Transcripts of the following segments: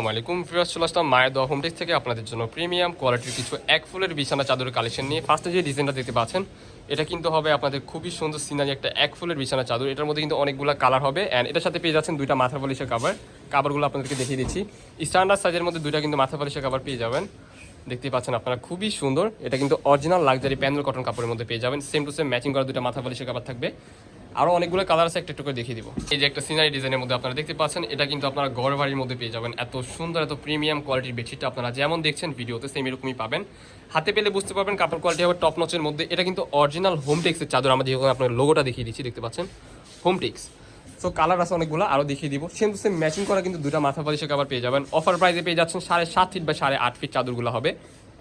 আসসালামাইকুম ভিউয়ার্স, চলে আসলাম মায়ের দোয়া হোমটেক্স থেকে আপনাদের জন্য প্রিমিয়াম কোয়ালিটির কিছু এক ফুলের বিছানা চাদরের কালেকশন নিয়ে। ফার্স্টে যে ডিজাইনটা দেখতে পাচ্ছেন এটা কিন্তু হবে আপনাদের খুবই সুন্দর সিনারি একটা এক ফুলের বিছানা চাদর। এটার মধ্যে কিন্তু অনেকগুলো কালার হবে অ্যান্ড এটার সাথে পেয়ে যাচ্ছেন দুইটা মাথা বালিশের কাভারগুলো আপনাদেরকে দেখিয়ে দিচ্ছি। স্ট্যান্ডার্ড সাইজের মধ্যে দুইটা কিন্তু মাথা বালিশের কাভার পেয়ে যাবেন। দেখতেই পাচ্ছেন আপনারা, খুবই সুন্দর। এটা কিন্তু অরিজিনাল লাক্সারি প্যানেল কটন কাপড়ের মধ্যে পেয়ে যাবেন। সেম টু সেম ম্যাচিং করা দুইটা মাথা বালিশের কাভার থাকবে। আরও অনেকগুলো কালার আছে, একটু করে দেখিয়ে দিব। এই যে একটা সিনারি ডিজাইনের মধ্যে আপনারা দেখতে পাচ্ছেন, এটা কিন্তু আপনারা ঘর বাড়ির মধ্যে পেয়ে যাবেন। এত সুন্দর এত প্রিমিয়াম কোয়ালিটির বেডশিটটা আপনারা যেমন দেখছেন ভিডিওতে সেম এরকমই পাবেন। হাতে পেলে বুঝতে পারবেন কাপড় কোয়ালিটি হবে টপ নচের মধ্যে। এটা কিন্তু অরিজিনাল হোমটেক্সের চাদর। আমরা যেরকম আপনার লোগোটা দেখিয়ে দিচ্ছি, দেখতে পাচ্ছেন হোমটেক্স। সো কালার আছে অনেকগুলো, আরও দেখিয়ে দিব। সেম টু সেম ম্যাচিং করা কিন্তু দুটা মাথা বালিশের কাভার পেয়ে যাবেন। অফার প্রাইসে পেয়ে যাচ্ছেন 7.5 ফিট বা 8.5 ফিট চাদরগুলো হবে।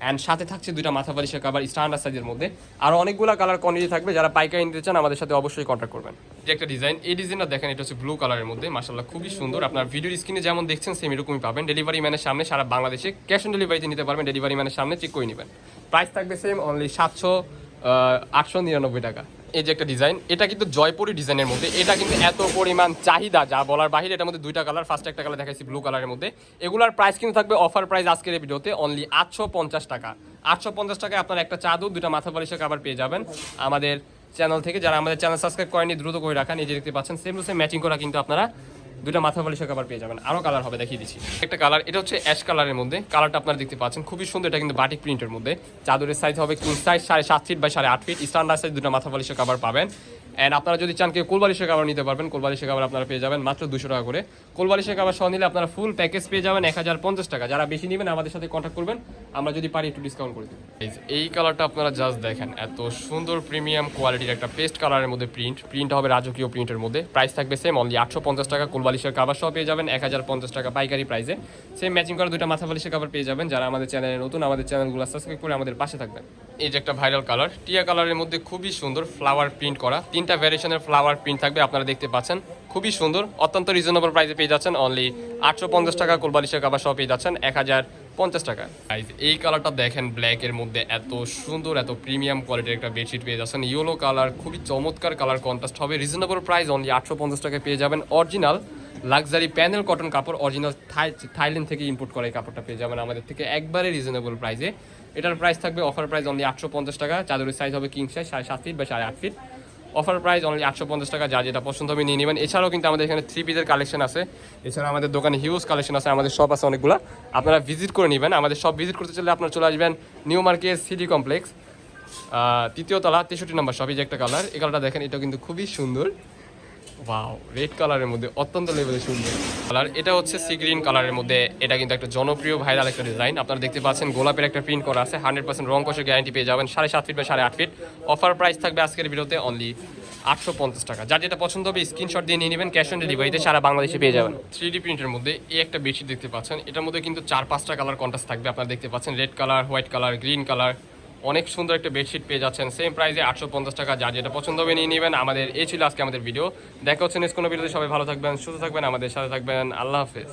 অ্যান্ড সাথে থাকছে দুইটা মাথা বালিশের কাভার স্ট্যান্ডার্ড সাইজের মধ্যে। আরও অনেকগুলো কালার কোয়ান্টিটি থাকবে। যারা পাইকারি নিতে চান আমাদের সাথে অবশ্যই কন্ট্যাক্ট করবেন। যে একটা ডিজাইন, এই ডিজাইনটা দেখেন, এটা হচ্ছে ব্লু কালারের মধ্যে। মাশাআল্লাহ খুবই সুন্দর। আপনার ভিডিওর স্ক্রিনে যেমন দেখছেন সেম এরকমই পাবেন। ডেলিভারি ম্যানের সামনে সারা বাংলাদেশে ক্যাশ অন ডেলিভারিতে নিতে পারবেন। ডেলিভারি ম্যানের সামনে চেক করে নেবেন। প্রাইস থাকবে সেম, অনলি 899 টাকা। এই যে একটা ডিজাইন, এটা কিন্তু জয়পুরি ডিজাইনের মধ্যে। এটা কিন্তু এত পরিমাণ চাহিদা যা বলার বাহিরে। এটার মধ্যে দুইটা কালার, ফার্স্ট একটা কালার দেখাইছি ব্লু কালারের মধ্যে। এগুলার প্রাইস কিন্তু থাকবে অফার প্রাইস আজকের এই ভিডিওতে অনলি 850 টাকা। 850 টাকায় আপনার একটা চাদর, দুইটা মাথা বালিশের কাভার পেয়ে যাবেন আমাদের চ্যানেল থেকে। যারা আমাদের চ্যানেল সাবস্ক্রাইব করেনি দ্রুত করে রাখান। এই যে দেখতে পাচ্ছেন সেম টু সেম ম্যাচিং করা কিন্তু আপনারা দুইটা মাথা বালিশের কাভার পেয়ে যাবেন। আরও কালার হবে, দেখিয়ে দিচ্ছি। একটা কালার, এটা হচ্ছে অ্যাশ কালারের মধ্যে। কালারটা আপনারা দেখতে পাচ্ছেন খুবই সুন্দর। এটা কিন্তু বাটিক প্রিন্টের মধ্যে। চাদরের সাইজ হবে কিং সাইজ 7.5 ফিট বা 8.5 ফিট। স্ট্যান্ডার্ড সাইজ দুটো মাথা বালিশের কাভার পাবেন। অ্যান্ড আপনারা যদি চান কেউ কোলবালিশের কাভার নিতে পারবেন। কোলবালিশের কাভার আপনারা পেয়ে যাবেন মাত্র 200 টাকা করে। কোলবালিশের কাভার সহ নিলে আপনারা ফুল প্যাকেজ পেয়ে যাবেন 1050 টাকা। যারা বেশি নেবেন আমাদের সাথে কন্ট্যাক্ট করবেন, আমরা যদি পারি একটু ডিসকাউন্ট করে দেব। এই কালারটা আপনারা জাস্ট দেখেন, এত সুন্দর প্রিমিয়াম কোয়ালিটির একটা পেস্ট কালারের মধ্যে প্রিন্ট হবে রাজকীয় প্রিন্টের মধ্যে। প্রাইস থাকবে সেম, অনলি 850 টাকা। কোলবালিশের কাভার সহ পেয়ে যাবেন 1050 টাকা পাইকারি প্রাইসে। সেম ম্যাচিং করা দুইটা মাথা বালিশের কাভার পেয়ে যাবেন। যারা আমাদের চ্যানেলে নতুন, আমাদের চ্যানেলগুলো সাবস্ক্রাইব করে আমাদের পাশে থাকবেন। এই যে একটা ভাইরাল কালার, টিয়া কালারের মধ্যে খুবই সুন্দর ফ্লাওয়ার প্রিন্ট করা। তিনটা ভ্যারিয়েশনের ফ্লাওয়ার প্রিন্ট থাকবে, আপনারা দেখতে পাচ্ছেন। খুবই সুন্দর, অত্যন্ত রিজনেবল প্রাইসে পেয়ে যাচ্ছেন অনলি 850 টাকা। কোলবালিশের কাভার সহ পেয়ে যাচ্ছেন 1050 টাকা। এই কালারটা দেখেন, ব্ল্যাকের মধ্যে এত সুন্দর এত প্রিমিয়াম কোয়ালিটির একটা বেডশিট পেয়ে যাচ্ছেন। ইয়েলো কালার, খুবই চমৎকার কালার কন্ট্রাস্ট হবে। রিজনেবল প্রাইস অনলি 850 টাকায় পেয়ে যাবেন। অরিজিনাল লাক্সারি প্যানেল কটন কাপড়, অরিজিনাল থাইল্যান্ড থেকে ইম্পোর্ট করা এই কাপড়টা পেয়ে যাবেন আমাদের থেকে একবারে রিজনেবল প্রাইসে। এটার প্রাইস থাকবে অফার প্রাইস অনলি 850 টাকা। চাদরের সাইজ হবে কিং সাইজ 7.5 ফিট বা 8.5 ফিট। অফার প্রাইস অনলি 850 টাকা। যা যেটা পছন্দ হবে নিয়ে নেবেন। এছাড়াও কিন্তু আমাদের এখানে 3 পিসের কালেকশন আছে। এছাড়া আমাদের দোকানে হিউজ কালেকশন আছে, আমাদের শপ আছে অনেকগুলো। আপনারা ভিজিট করে নেবেন। আমাদের শপ ভিজিট করতে চাইলে আপনারা চলে আসবেন নিউ মার্কেট সিটি কমপ্লেক্স, 3য় তলা 63 নম্বর শপ। এই যে একটা কালার, এই কালারটা দেখেন, এটা কিন্তু খুবই সুন্দর। ওয়াও, রেড কালারের মধ্যে অত্যন্ত লেভেলে সুন্দর কালার। এটা হচ্ছে সি গ্রিন কালারের মধ্যে। এটা কিন্তু একটা জনপ্রিয় ভাইরাল একটা ডিজাইন। আপনারা দেখতে পাচ্ছেন গোলাপের একটা প্রিন্ট করা আছে। 100% রং কষের গ্যারান্টি পেয়ে যাবেন। 7.5 ফিট বা 8.5 ফিট। অফার প্রাইস থাকবে আজকের ভিডিওতে অনলি 850 টাকা। যার যেটা পছন্দ হবে স্ক্রিনশট দিয়ে নিয়ে নেবেন। ক্যাশ অন ডেলিভারিতে সারা বাংলাদেশে পেয়ে যাবেন। 3D প্রিন্টের মধ্যে এই একটা বেডশিট দেখতে পাচ্ছেন। এটার মধ্যে কিন্তু 4-5টা কালার কন্ট্রাস্ট থাকবে। আপনারা দেখতে পাচ্ছেন red colour, white colour, green colour. অনেক সুন্দর একটা বেডশিট পেয়ে যাচ্ছেন সেম প্রাইসে 850 টাকা। যার যেটা পছন্দ হবে নিয়ে নেবেন। এই ছিল আজকে আমাদের ভিডিও। দেখা হচ্ছে নেক্সট কোনো ভিডিওতে। সবাই ভালো থাকবেন, সুস্থ থাকবেন, আমাদের সাথে থাকবেন। আল্লাহ হাফেজ।